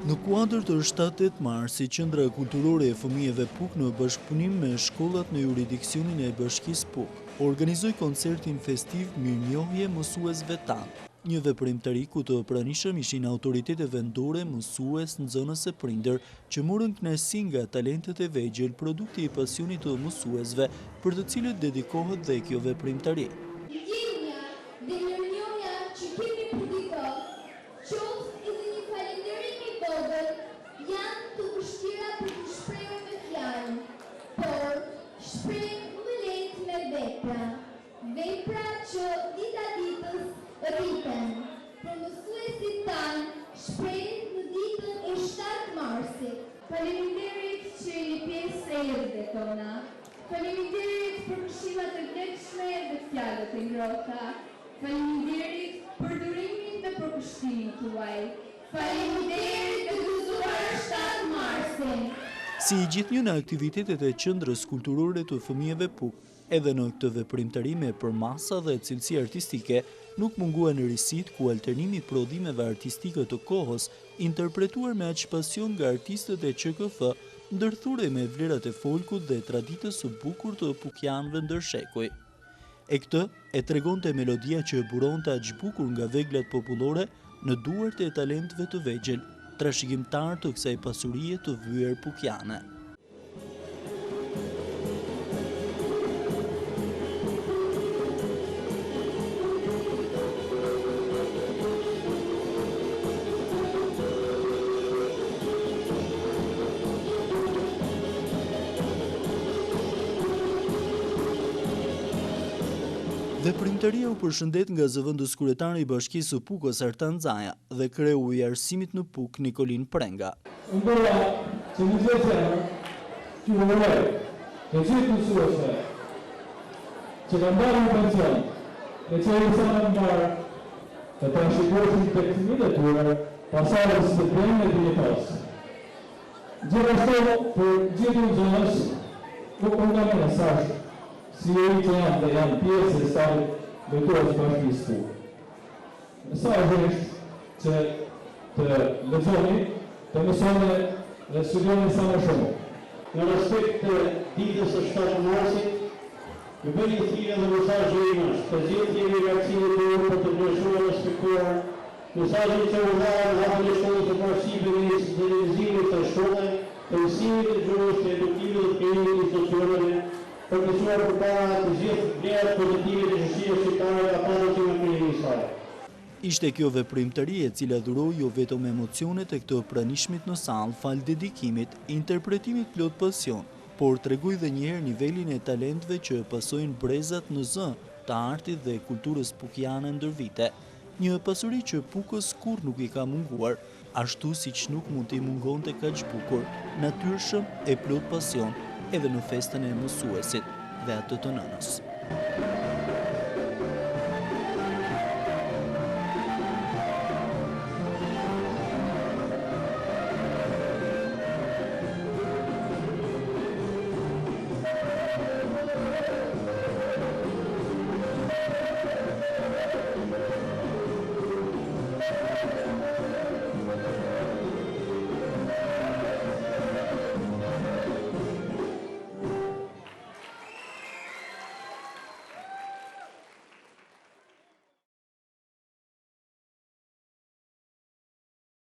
Në kuadër të 7-8 marsi, Qendra Kulturore e Fëmijëve Puk në bashkëpunim me shkollat në juridiksionin e Bashkisë Puk, organizoi koncertin festiv Mirënjohje mësuesve tanë. Një veprimtari ku të pranishëm ishin autoritetet vendore, mësues, nxënës e prindër, që morën kënaqësi nga talentet e vegjël, produkti i pasionit të mësuesve, për të cilët dedikohet dhe kjo veprimtari. Janë të vështira për të shprehur me fjalë, por shpreh më lehtë me vepra. Vepra që dita ditës rriten. Për mësuesit tanë shpreh në ditën e 7 marsit. Faleminderit që jeni pjesë e jetëve tona. Faleminderit për këshillat e vlefshme dhe fjalët e ngrohta. Faleminderit për durimin dhe përkushtimin tuaj. Faleminderit të gëzuar 7 marsin. Si i gjithnjë në aktivitetet e Qendrës Kulturore të Fëmijëve Puk, edhe në këtë veprimtari me përmasa dhe cilësi artistike, nuk munguan risit ku alternimi prodhimeve artistike të kohës, interpretuar me aq pasion nga artistët e QKF, ndërthure me vlerat e folkut dhe traditës së bukur të pukianëve ndër shekuj. E këtë e tregonte melodia që buronte aq bukur nga veglat popullore në duart e talentëve të vegjël, trashëgimtar të kësaj pasurie të vyer pukiane. Veprimtaria u përshëndet nga zëvendës kryetari i Bashkisë së Pukës Artan Zaja dhe kreu i arsimit në Puk Nikolin Prenga. Ndora që në gjithë zemër, që u vërrej të gjithë mësuesve që kanë marrë në pension, e që e sa në marrë të trashëgosin të fëmijët e tyre, pasardhës së brendë e dinjitas. Gjithashtu për gjithë nxënës, u nga mesazh si e i që janë dhe janë pjesë e stafit vetuar të Bashkisë Puk. Mesazhi është që të lexoni, të mësoni dhe studioni sa më shumë. Në respekt të ditës së 7 marsit, ju bëni thirrje dhe mesazhi im është të gjithë jeni reakcionit të për të vlerësuar dhe respektuar mesazhin që u dha në hapjen e shkollës së parësive dhe realizimit të shkollës, të mësimit të gjuhës, të edukimit dhe krijimit të institucioneve, për të qenë përpara të gjithë vlerat pozitive të shoqërisë shqiptare ka pasur që në krijimin e saj. Ishte kjo veprimtari e cila dhuroi jo vetëm emocionet e këtë pranishmit në sallë fal dedikimit, interpretimit plot pasion, por tregoi edhe një herë nivelin e talentëve që pasojnë brezat në zë të artit dhe kulturës pukiane ndër vite. Një pasuri që Pukës kur nuk i ka munguar, ashtu siç nuk mund t'i mungonte kaq bukur, natyrshëm e plot pasion edhe në festën e mësuesit dhe atë të nënës.